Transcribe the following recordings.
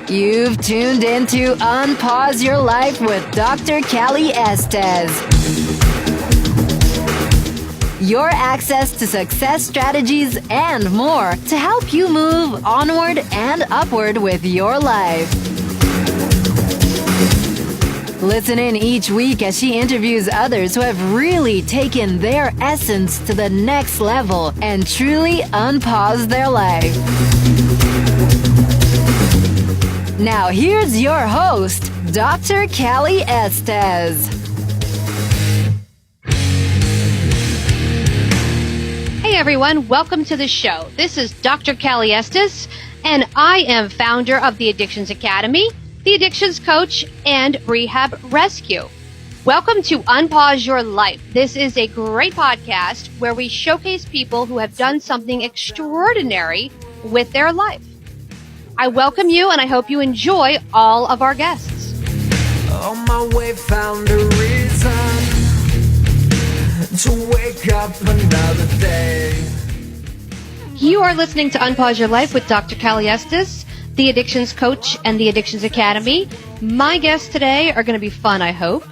You've tuned into Unpause Your Life with Dr. Callie Estes. Your access to success strategies and more to help you move onward and upward with your life. Listen in each week as she interviews others who have really taken their essence to the next level and truly unpaused their life. Now here's your host, Dr. Callie Estes. Hey everyone, welcome to the show. This is Dr. Callie Estes, and I am founder of the Addictions Academy, the Addictions Coach, and Rehab Rescue. Welcome to Unpause Your Life. This is a great podcast where we showcase people who have done something extraordinary with their life. I welcome you, and I hope you enjoy all of our guests. On my way, found a reason to wake up another day. You are listening to Unpause Your Life with Dr. Callie Estes, the Addictions Coach and the Addictions Academy. My guests today are going to be fun, I hope.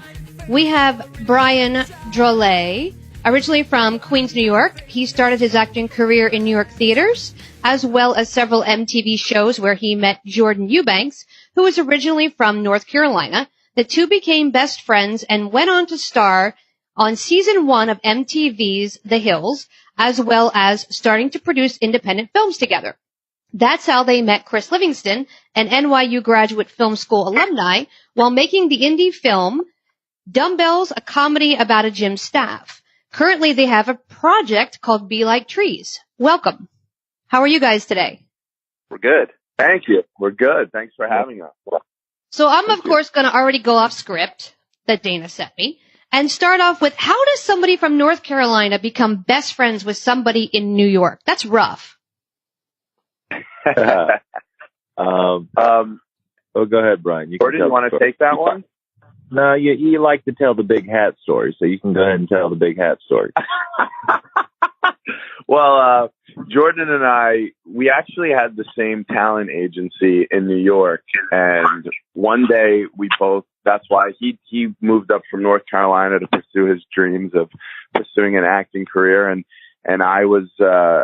We have Brian Drolet, originally from Queens, New York. He started his acting career in New York theaters, as well as several MTV shows where he met Jordan Eubanks, who was originally from North Carolina. The two became best friends and went on to star on season 1 of MTV's The Hills, as well as starting to produce independent films together. That's how they met Chris Livingston, an NYU Graduate Film School alumni, while making the indie film Dumbbells, a comedy about a gym staff. Currently, they have a project called Be Like Trees. Welcome. How are you guys today? We're good. Thank you. We're good. Thanks for having us. So I'm, of course, going to already go off script that Dana sent me and start off with, how does somebody from North Carolina become best friends with somebody in New York? That's rough. Go ahead, Brian. You Jordan, you want to take that one? No, you like to tell the big hat story, so you can go ahead and tell the big hat story. Well, Jordan and I, we actually had the same talent agency in New York, and one day that's why he moved up from North Carolina to pursue his dreams of pursuing an acting career, and I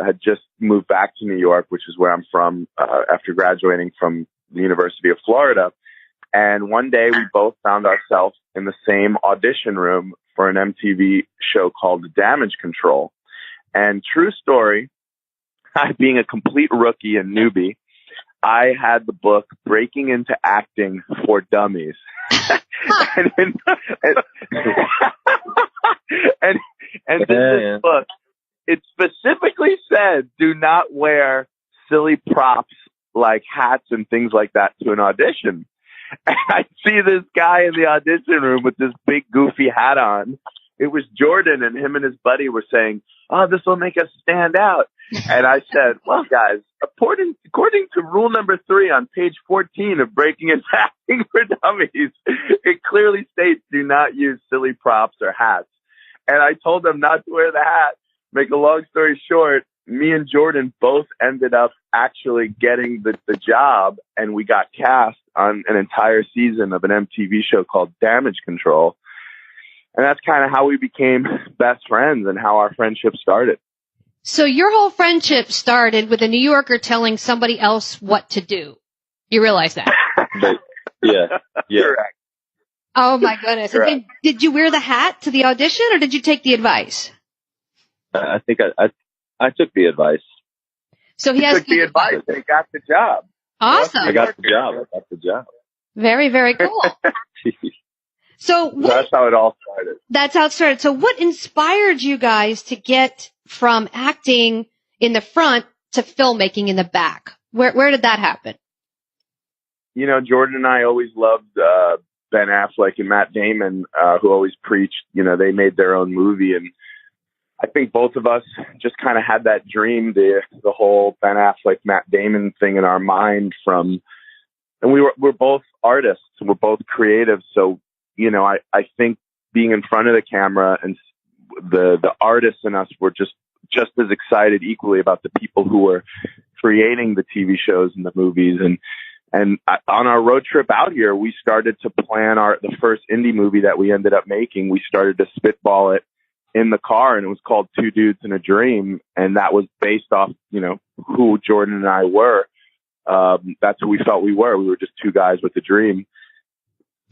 had just moved back to New York, which is where I'm from, after graduating from the University of Florida. And one day we both found ourselves in the same audition room for an MTV show called Damage Control. And true story, I, being a complete rookie and newbie, I had the book Breaking into Acting for Dummies. and this book, it specifically said, do not wear silly props like hats and things like that to an audition. And I see this guy in the audition room with this big goofy hat on. It was Jordan, and him and his buddy were saying, oh, this will make us stand out. And I said, well, guys, according to rule number 3 on page 14 of Breaking into Acting for Dummies, it clearly states do not use silly props or hats. And I told them not to wear the hat. Make a long story short, me and Jordan both ended up actually getting the job, and we got cast on an entire season of an MTV show called Damage Control. And that's kind of how we became best friends and how our friendship started. So your whole friendship started with a New Yorker telling somebody else what to do. You realize that? Yeah. Correct. Oh, my goodness. And did you wear the hat to the audition, or did you take the advice? I think I took the advice. So he took the advice and he got the job. Awesome. I got the job. Very, very cool. So that's how it all started. That's how it started. So what inspired you guys to get from acting in the front to filmmaking in the back? Where did that happen? You know, Jordan and I always loved Ben Affleck and Matt Damon, who always preached, they made their own movie. And I think both of us just kind of had that dream, the whole Ben Affleck, Matt Damon thing in our mind and we're both artists and we're both creative. So, I think being in front of the camera and the artists in us were just as excited equally about the people who were creating the TV shows and the movies. And on our road trip out here, we started to plan the first indie movie that we ended up making. We started to spitball it in the car, and it was called Two Dudes and a Dream. And that was based off, who Jordan and I were. That's who we felt we were. We were just two guys with a dream.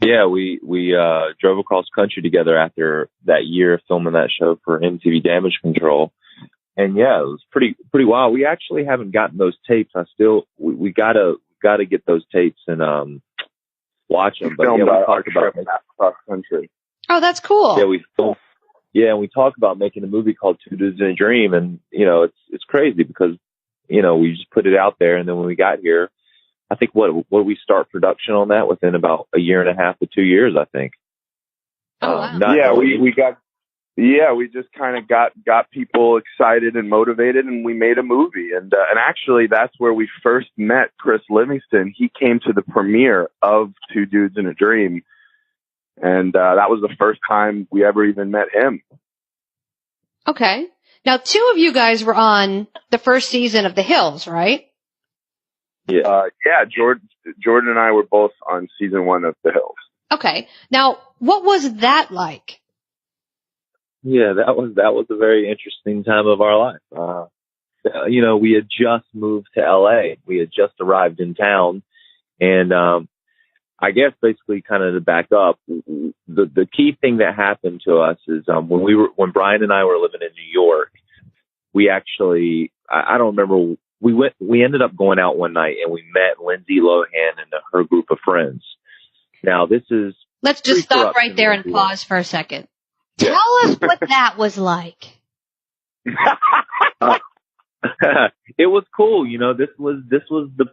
Yeah, we drove across country together after that year of filming that show for MTV Damage Control. And yeah, it was pretty wild. We actually haven't gotten those tapes. We gotta get those tapes and watch them. But yeah, we talked about cross country. Oh, that's cool. Yeah, we talk about making a movie called Two Dudes in a Dream, and it's crazy because we just put it out there, and then when we got here, I think what we start production on that within about a year and a half to 2 years, I think. Oh, wow. We just kind of got people excited and motivated, and we made a movie. And actually, that's where we first met Chris Livingston. He came to the premiere of Two Dudes in a Dream, and that was the first time we ever even met him. Okay. Now, two of you guys were on the first season of The Hills, right? Yeah. Jordan and I were both on season 1 of The Hills. Okay. Now, what was that like? Yeah, that was a very interesting time of our life. We had just moved to LA. We had just arrived in town, and I guess basically kind of to back up, the key thing that happened to us is when Brian and I were living in New York, we actually I don't remember. We ended up going out one night and we met Lindsay Lohan and her group of friends. Now this is let's just stop right there and pause for a second. Yeah. Tell us what that was like. It was cool. This was the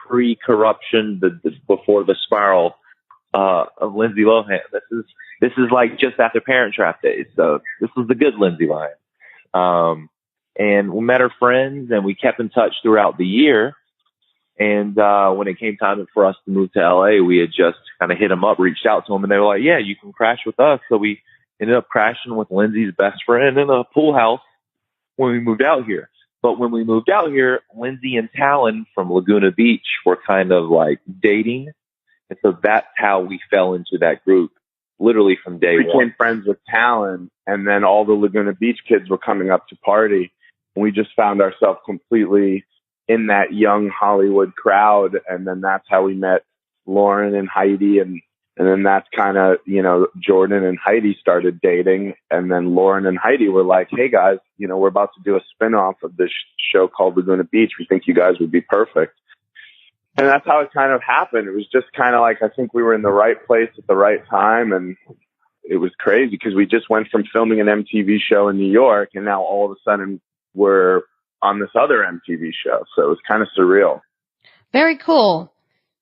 pre-corruption, before the spiral of Lindsay Lohan. This is like just after Parent Trap days. So this was the good Lindsay Lohan. And we met her friends and we kept in touch throughout the year. And when it came time for us to move to LA, we had just kind of hit them up, reached out to them, and they were like, yeah, you can crash with us. So we ended up crashing with Lindsay's best friend in a pool house when we moved out here. But when we moved out here, Lindsay and Talon from Laguna Beach were kind of like dating. And so that's how we fell into that group, literally from day one. We became friends with Talon, and then all the Laguna Beach kids were coming up to party. And we just found ourselves completely in that young Hollywood crowd. And then that's how we met Lauren and Heidi. And then that's kind of, Jordan and Heidi started dating. And then Lauren and Heidi were like, hey guys, we're about to do a spinoff of this show called Laguna Beach. We think you guys would be perfect. And that's how it kind of happened. It was just kind of like, I think we were in the right place at the right time. And it was crazy because we just went from filming an MTV show in New York, and now all of a sudden we're on this other MTV show. So it was kind of surreal. Very cool.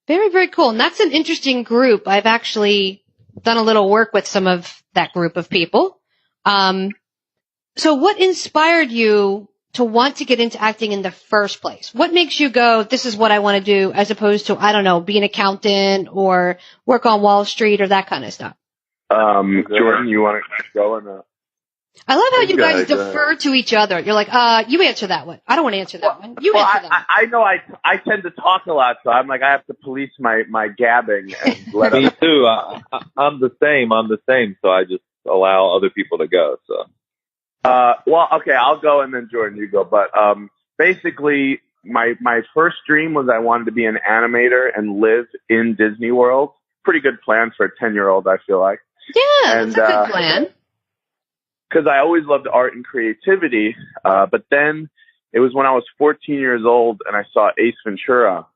Very, very cool. And that's an interesting group. I've actually done a little work with some of that group of people. So what inspired you to want to get into acting in the first place? What makes you go, this is what I want to do, as opposed to, I don't know, be an accountant or work on Wall Street or that kind of stuff? Jordan, you want to go on that? I love how you guys defer to each other. You're like, you answer that one. I don't want to answer that one. You answer that one. I know I tend to talk a lot, so I'm like, I have to police my gabbing. And let Me too. I'm the same. So I just allow other people to go. So. Well, okay, I'll go and then Jordan, you go. But basically, my first dream was I wanted to be an animator and live in Disney World. Pretty good plan for a 10-year-old, I feel like. Yeah, that's a good plan. Because I always loved art and creativity. But then it was when I was 14 years old and I saw Ace Ventura.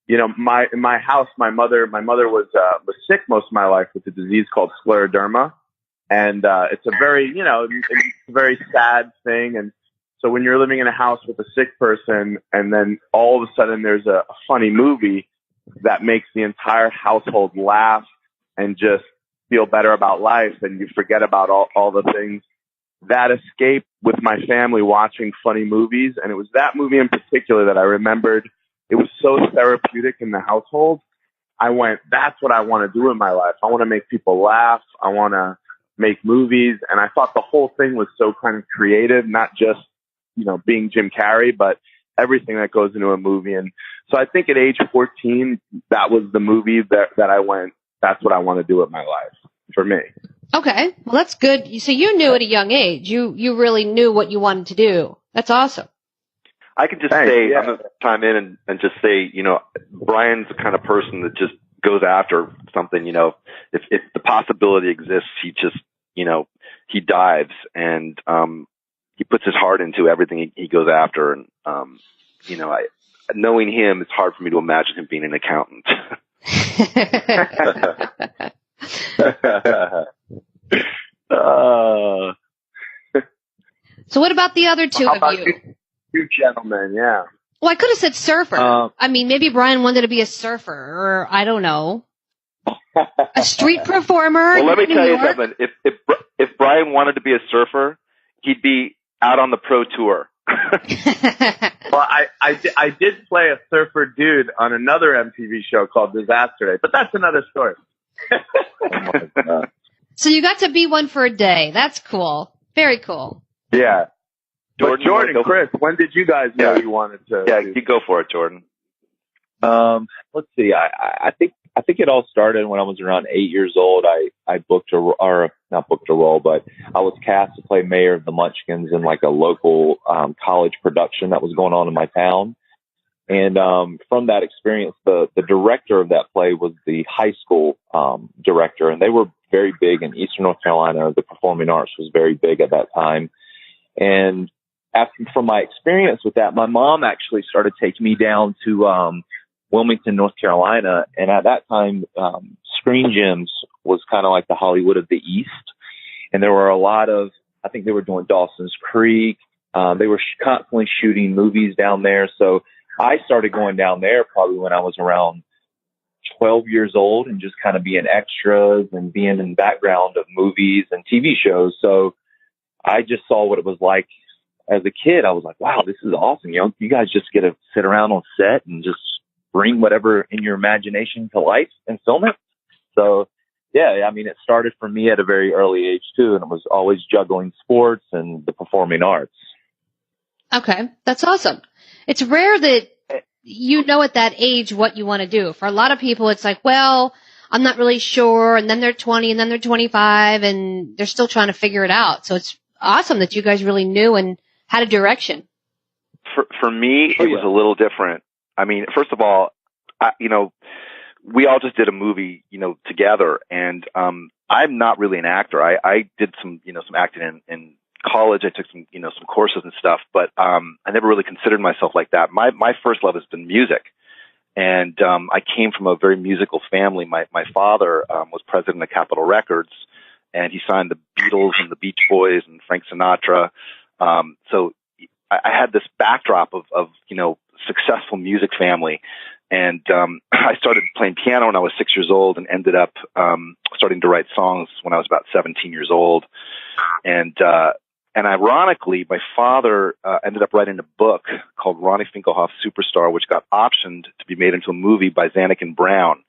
In my house, my mother was sick most of my life with a disease called scleroderma. And it's a very, it's a very sad thing. And so when you're living in a house with a sick person and then all of a sudden there's a funny movie that makes the entire household laugh and just feel better about life, and you forget about all the things, that escape with my family watching funny movies. And it was that movie in particular that I remembered. It was so therapeutic in the household. I went, that's what I want to do in my life. I want to make people laugh. I want to make movies. And I thought the whole thing was so kind of creative, not just, being Jim Carrey, but everything that goes into a movie. And so I think at age 14, that was the movie that I went, that's what I want to do with my life for me. Okay. Well, that's good. So you knew at a young age. You really knew what you wanted to do. That's awesome. I can just say, I'm going to chime in and just say, you know, Brian's the kind of person that just goes after something, you know, if the possibility exists, he just, you know, he dives and, he puts his heart into everything he goes after. And, you know, knowing him, it's hard for me to imagine him being an accountant. So what about the other two of you? You gentlemen, yeah. Well, I could have said surfer. I mean, maybe Brian wanted to be a surfer, or I don't know, a street performer. Well, let me in tell New you York? something. If Brian wanted to be a surfer, he'd be out on the pro tour. Well, I did play a surfer dude on another MTV show called Disaster Day, but that's another story. Oh my God. So you got to be one for a day. That's cool. Very cool. Yeah. Jordan, Chris, when did you guys know Yeah. you wanted to? Yeah, you go for it, Jordan. Let's see. I think it all started when I was around 8 years old. I booked not booked a role, but I was cast to play Mayor of the Munchkins in like a local college production that was going on in my town. And from that experience, the director of that play was the high school director, and they were very big in Eastern North Carolina. The performing arts was very big at that time. And from my experience with that, my mom actually started taking me down to Wilmington, North Carolina. And at that time, Screen Gems was kind of like the Hollywood of the East. And there were a lot of, I think they were doing Dawson's Creek. They were constantly shooting movies down there. So I started going down there probably when I was around 12 years old and just kind of being extras and being in the background of movies and TV shows. So I just saw what it was like as a kid. I was like, wow, this is awesome. You know, you guys just get to sit around on set and just bring whatever in your imagination to life and film it. So yeah, I mean, it started for me at a very early age too. And it was always juggling sports and the performing arts. Okay. That's awesome. It's rare that you know at that age what you want to do. For a lot of people, it's like, well, I'm not really sure. And then they're 20 and then they're 25 and they're still trying to figure it out. So it's awesome that you guys really knew and had a direction. For me, it was a little different. I mean, first of all, you know, we all just did a movie, you know, together. And I'm not really an actor. I did some acting in college. I took some courses and stuff, but I never really considered myself like that. My first love has been music. And I came from a very musical family. My father was president of Capitol Records, and he signed the Beatles and the Beach Boys and Frank Sinatra. So I had this backdrop of successful music family. And I started playing piano when I was 6 years old and ended up starting to write songs when I was about 17 years old. And ironically, my father ended up writing a book called Ronnie Finkelhoff Superstar, which got optioned to be made into a movie by Zanuck and Brown,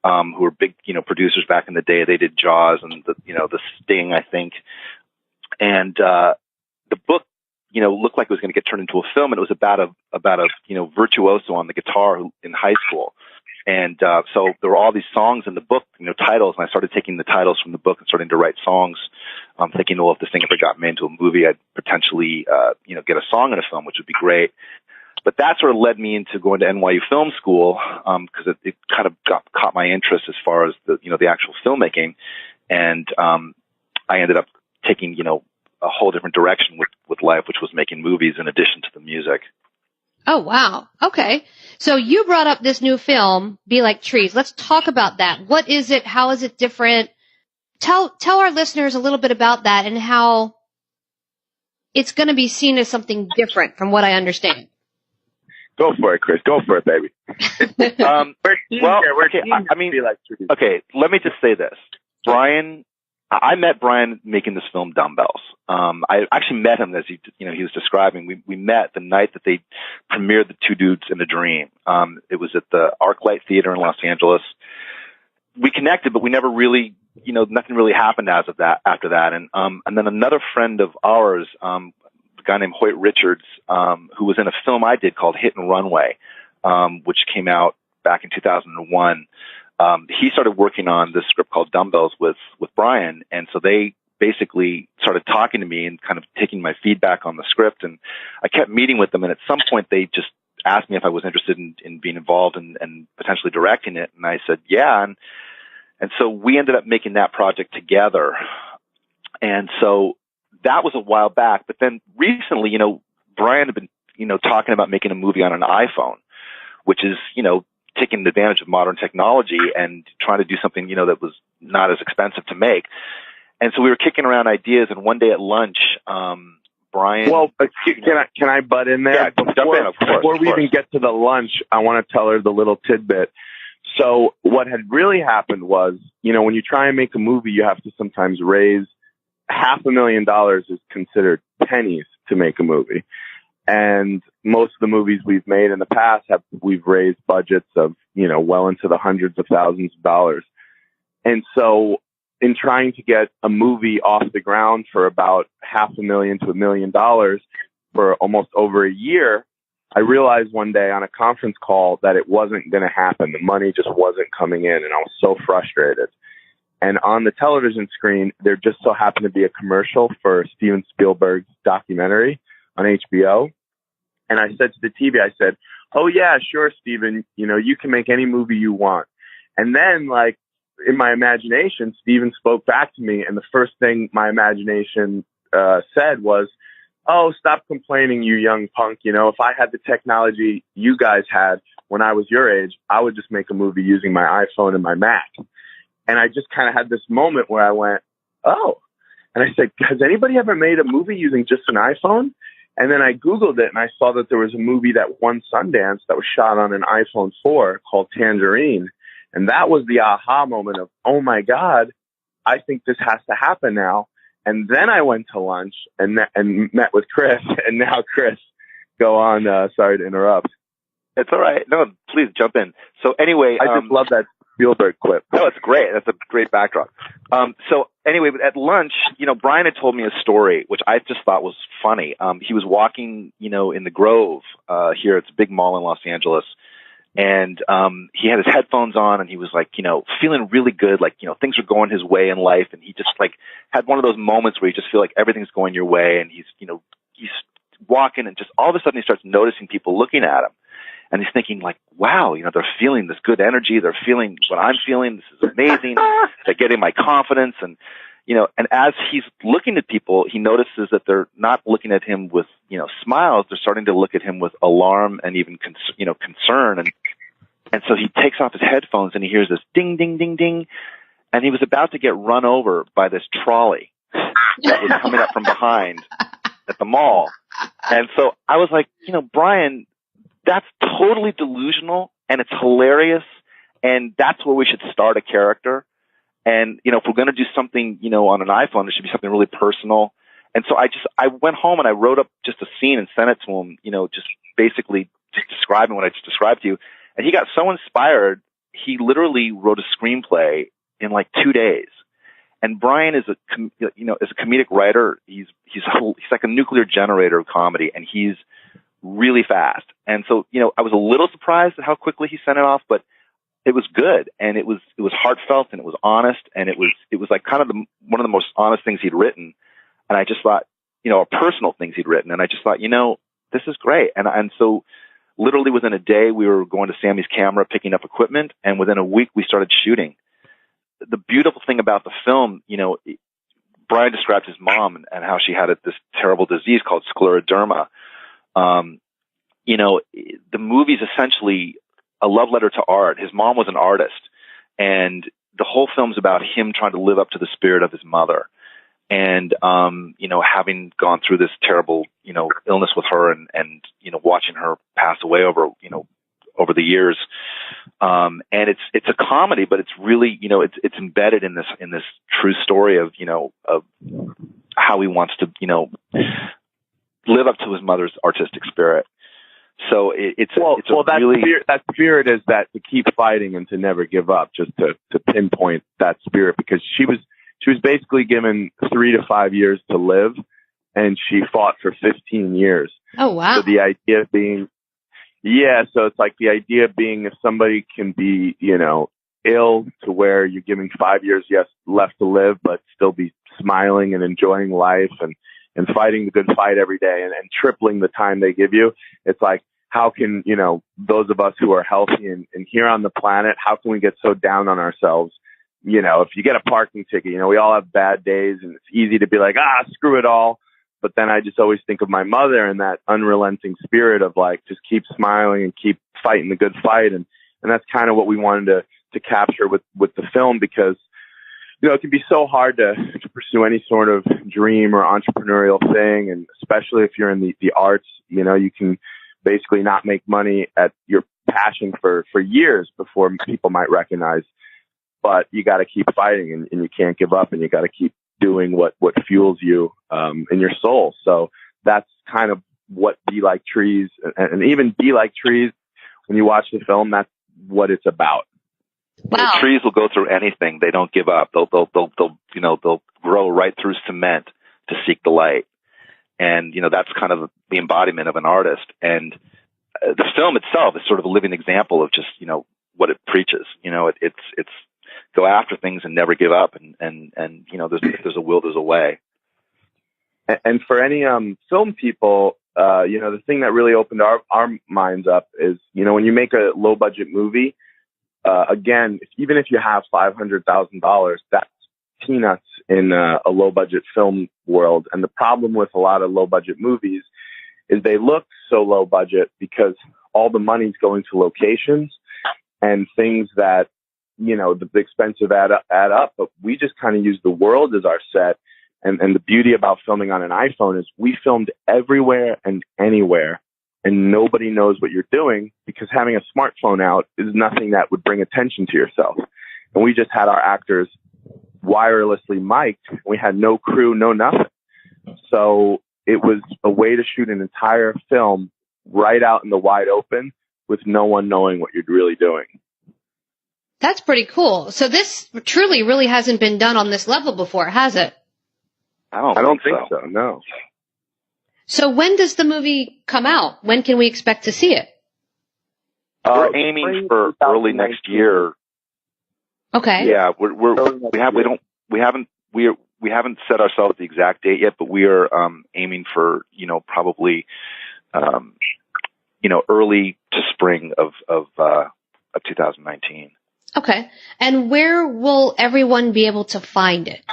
who were big, producers back in the day. They did Jaws and the Sting, I think. And the book, looked like it was going to get turned into a film, and it was about a virtuoso on the guitar in high school. And so there were all these songs in the book, titles, and I started taking the titles from the book and starting to write songs. I'm thinking, well, if this thing ever got made into a movie, I'd potentially, get a song in a film, which would be great. But that sort of led me into going to NYU Film School, because it kind of caught my interest as far as the actual filmmaking. And I ended up taking, a whole different direction with life, which was making movies in addition to the music. Oh, wow. Okay. So you brought up this new film, Be Like Trees. Let's talk about that. What is it? How is it different? Tell our listeners a little bit about that and how it's going to be seen as something different from what I understand. Go for it, Chris. Go for it, baby. Okay, let me just say this. I met Brian making this film Dumbbells. I actually met him as he was describing. We met the night that they premiered The Two Dudes in a Dream. It was at the ArcLight Theater in Los Angeles. We connected, but we never really, nothing really happened after that. And then another friend of ours, guy named Hoyt Richards, who was in a film I did called Hit and Runway, which came out back in 2001. He started working on this script called Dumbbells with Brian, and so they basically started talking to me and kind of taking my feedback on the script, and I kept meeting with them, and at some point they just asked me if I was interested in being involved and potentially directing it, and I said yeah, and so we ended up making that project together. And so that was a while back, but then recently, Brian had been, talking about making a movie on an iPhone, which is, taking advantage of modern technology and trying to do something, that was not as expensive to make. And so we were kicking around ideas, and one day at lunch, Brian. Well, can I butt in there? Yeah, jump in, of course. Before we even get to the lunch, I want to tell her the little tidbit. So what had really happened was, when you try and make a movie, you have to sometimes raise $500,000 is considered pennies to make a movie. And most of the movies we've made in the past we've raised budgets of, well into the hundreds of thousands of dollars. And so in trying to get a movie off the ground for about $500,000 to $1 million for almost over a year, I realized one day on a conference call that it wasn't going to happen. The money just wasn't coming in, and I was so frustrated. And on the television screen, there just so happened to be a commercial for Steven Spielberg's documentary on HBO. And I said to the TV, I said, "Oh yeah, sure, Steven, you can make any movie you want." And then, like, in my imagination, Steven spoke back to me, and the first thing my imagination said was, "Oh, stop complaining, you young punk. If I had the technology you guys had when I was your age, I would just make a movie using my iPhone and my Mac." And I just kind of had this moment where I went, "Oh." And I said, "Has anybody ever made a movie using just an iPhone?" And then I Googled it, and I saw that there was a movie that won Sundance that was shot on an iPhone 4 called Tangerine. And that was the aha moment of, oh my God, I think this has to happen now. And then I went to lunch and met with Chris. And now, Chris, go on. Sorry to interrupt. It's all right. No, please jump in. So anyway, I just love that Spielberg clip. No, it's great. That's a great backdrop. So anyway, at lunch, Brian had told me a story, which I just thought was funny. He was walking, in the Grove, here. It's a big mall in Los Angeles. And, he had his headphones on, and he was like, feeling really good. Like, things are going his way in life. And he just had one of those moments where you just feel like everything's going your way. And he's walking, and just all of a sudden he starts noticing people looking at him. And he's thinking like, wow, they're feeling this good energy. They're feeling what I'm feeling. This is amazing. They're getting my confidence. And, and as he's looking at people, he notices that they're not looking at him with, smiles. They're starting to look at him with alarm and even, concern. And so he takes off his headphones, and he hears this ding, ding, ding, ding. And he was about to get run over by this trolley that was coming up from behind at the mall. And so I was like, Brian, that's totally delusional, and it's hilarious, and that's where we should start a character. And, if we're going to do something, on an iPhone, it should be something really personal. And so I went home and I wrote up just a scene and sent it to him, just basically just describing what I just described to you. And he got so inspired, he literally wrote a screenplay in like 2 days. And Brian is is a comedic writer. He's like a nuclear generator of comedy, and he's really fast. And so, I was a little surprised at how quickly he sent it off, but it was good, and it was heartfelt, and it was honest, and it was like kind of one of the most honest things he'd written. And I just thought, or personal things he'd written. And I just thought, this is great. And so literally within a day, we were going to Sammy's camera, picking up equipment, and within a week we started shooting. The beautiful thing about the film, Brian described his mom and how she had this terrible disease called scleroderma. The movie's essentially a love letter to art. His mom was an artist, and the whole film's about him trying to live up to the spirit of his mother. And, having gone through this terrible, illness with her and watching her pass away over the years. And it's a comedy, but it's really, it's embedded in this true story of how he wants to, live up to his mother's artistic spirit. So that spirit is that to keep fighting and to never give up, just to pinpoint that spirit, because she was basically given 3 to 5 years to live, and she fought for 15 years. Oh, wow. So the idea being, so it's like the idea being if somebody can be, ill to where you're giving 5 years left to live, but still be smiling and enjoying life and fighting the good fight every day and tripling the time they give you. It's like, how can, those of us who are healthy and here on the planet, how can we get so down on ourselves? If you get a parking ticket, we all have bad days and it's easy to be like, screw it all. But then I just always think of my mother and that unrelenting spirit of like, just keep smiling and keep fighting the good fight. And that's kind of what we wanted to capture with the film, because, it can be so hard to pursue any sort of dream or entrepreneurial thing. And especially if you're in the arts, you can basically not make money at your passion for years before people might recognize. But you got to keep fighting and you can't give up, and you got to keep doing what fuels you in your soul. So that's kind of what Be Like Trees, and even Be Like Trees, when you watch the film, that's what it's about. Wow. Trees will go through anything. They don't give up. They'll grow right through cement to seek the light. And, that's kind of the embodiment of an artist. And the film itself is sort of a living example of just, what it preaches. It's go after things and never give up. And if there's a will, there's a way. And for any film people, the thing that really opened our minds up is, when you make a low budget movie, again, even if you have $500,000, that's peanuts in a low budget film world. And the problem with a lot of low budget movies is they look so low budget because all the money's going to locations and things that, the expensive add up. But we just kind of use the world as our set. And the beauty about filming on an iPhone is we filmed everywhere and anywhere. And nobody knows what you're doing, because having a smartphone out is nothing that would bring attention to yourself. And we just had our actors wirelessly mic'd. We had no crew, no nothing. So it was a way to shoot an entire film right out in the wide open with no one knowing what you're really doing. That's pretty cool. So this truly really hasn't been done on this level before, has it? I don't think so, no. So when does the movie come out? When can we expect to see it? We're aiming for early next year. Okay. Yeah, we haven't set ourselves the exact date yet, but we are aiming for probably early to spring of 2019. Okay. And where will everyone be able to find it?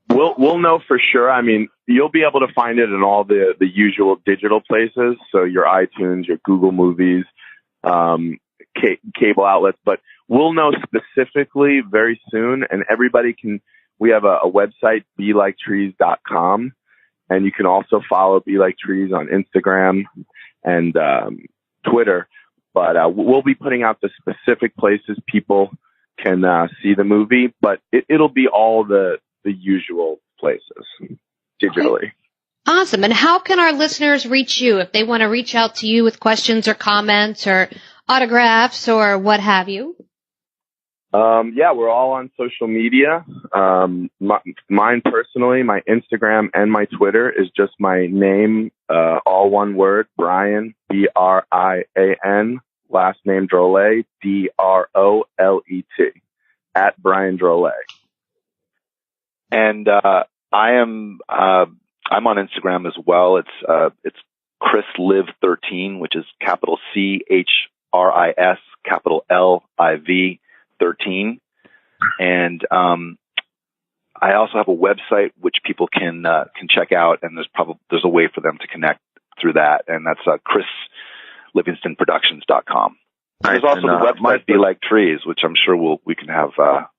We'll know for sure. I mean, you'll be able to find it in all the usual digital places. So your iTunes, your Google Movies, cable outlets, but we'll know specifically very soon. And everybody we have a website, beliketrees.com. And you can also follow Be Like Trees on Instagram and Twitter. But we'll be putting out the specific places people can see the movie, but it'll be all the usual places digitally. Okay. Awesome. And how can our listeners reach you if they want to reach out to you with questions or comments or autographs or what have you? We're all on social media. Mine personally, my Instagram and my Twitter is just my name, all one word, Brian, Brian, last name Drolet, Drolet, at Brian Drolet. And I'm on Instagram as well. It's Chris Liv 13, which is capital CHRIS, capital LIV 13. And I also have a website which people can check out, and there's a way for them to connect through that, and that's chrislivingstonproductions.com. There's also the website Be Like Trees, which I'm sure we can have a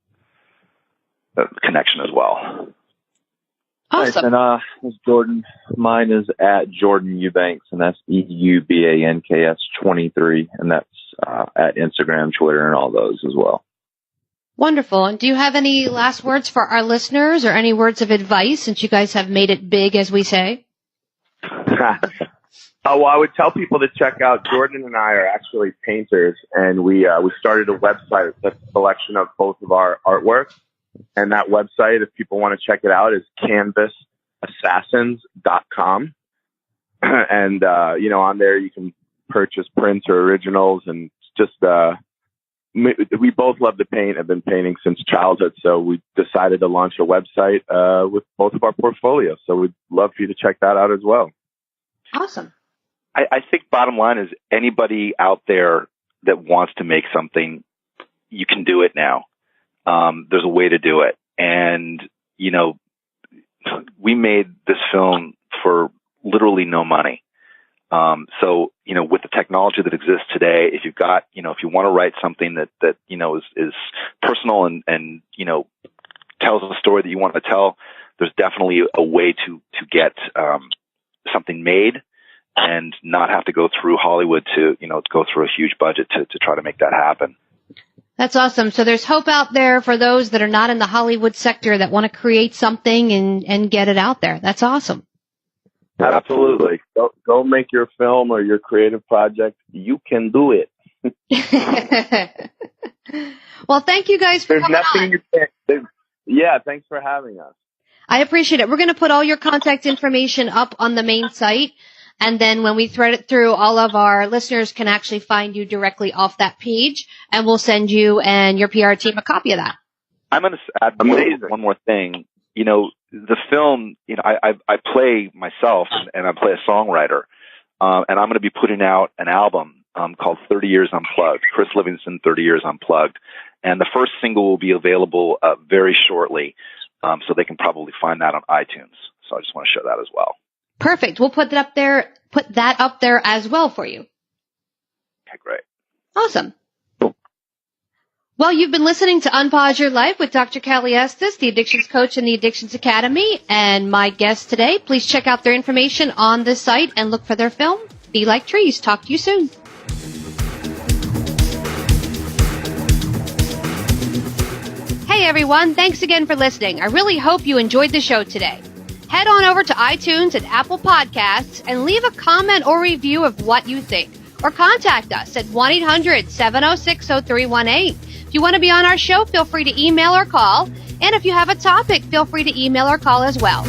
connection as well. Awesome. Nice. And Jordan. Mine is at Jordan Eubanks, and that's EUBANKS 23, and that's at Instagram, Twitter, and all those as well. Wonderful. And do you have any last words for our listeners or any words of advice, since you guys have made it big, as we say? Well, I would tell people to check out, Jordan and I are actually painters, and we started a website that's a selection of both of our artwork. And that website, if people want to check it out, is assassins.com. And, on there you can purchase prints or originals, and just, we both love to paint. I've been painting since childhood, so we decided to launch a website with both of our portfolios. So we'd love for you to check that out as well. Awesome. I think bottom line is anybody out there that wants to make something, you can do it now. There's a way to do it. And, we made this film for literally no money. So, with the technology that exists today, if you've got, if you want to write something that is personal and, tells a story that you want to tell, there's definitely a way to get, something made and not have to go through Hollywood to go through a huge budget to try to make that happen. That's awesome. So there's hope out there for those that are not in the Hollywood sector that want to create something and get it out there. That's awesome. Absolutely. Go make your film or your creative project. You can do it. Well, thank you guys for coming on. You can't. Yeah, thanks for having us. I appreciate it. We're going to put all your contact information up on the main site. And then when we thread it through, all of our listeners can actually find you directly off that page. And we'll send you and your PR team a copy of that. I'm going to add one more thing. The film, I play myself and I play a songwriter. And I'm going to be putting out an album called 30 Years Unplugged, Chris Livingston, 30 Years Unplugged. And the first single will be available very shortly. So they can probably find that on iTunes. So I just want to share that as well. Perfect. We'll put that up there as well for you. Okay, great. Awesome. Well, you've been listening to Unpause Your Life with Dr. Callie Estes, the Addictions Coach in the Addictions Academy, and my guest today. Please check out their information on this site and look for their film, Be Like Trees. Talk to you soon. Hey, everyone. Thanks again for listening. I really hope you enjoyed the show today. Head on over to iTunes and Apple Podcasts and leave a comment or review of what you think. Or contact us at 1-800-706-0318. If you want to be on our show, feel free to email or call. And if you have a topic, feel free to email or call as well.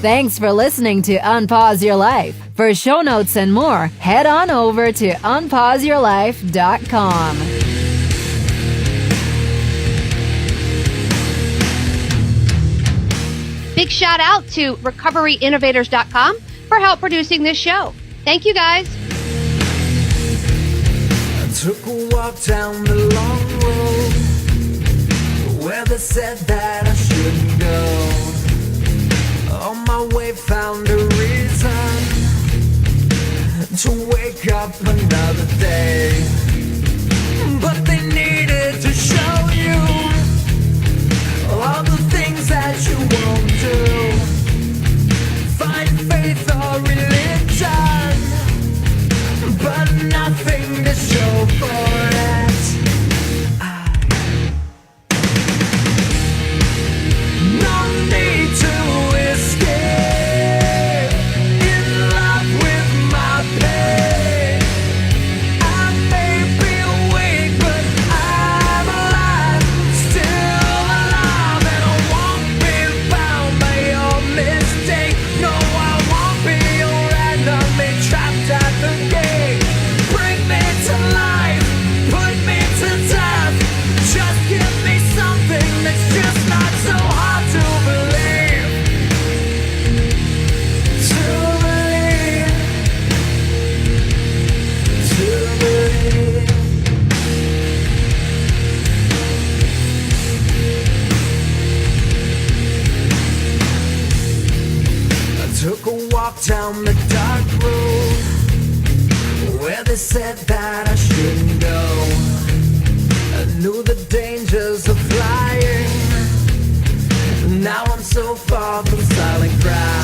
Thanks for listening to Unpause Your Life. For show notes and more, head on over to unpauseyourlife.com. Big shout out to recoveryinnovators.com for help producing this show. Thank you, guys. I took a walk down the long road where they said that I shouldn't go. On my way found a reason to wake up another day. But they needed to show you all the things that you won't do. Find faith or religion, but nothing to show for it. No need to escape in love with my pain. I may be awake, but I'm alive, still alive, and I won't be bound by your mistake. No, I won't be your enemy, trapped at the gate. Bring me to life, put me to death. Just give me something that's just not so hard to believe. To believe. To believe. I took a walk down the dark road where they said that I shouldn't go. I knew the dangers of flying. Now I'm so far from silent cries.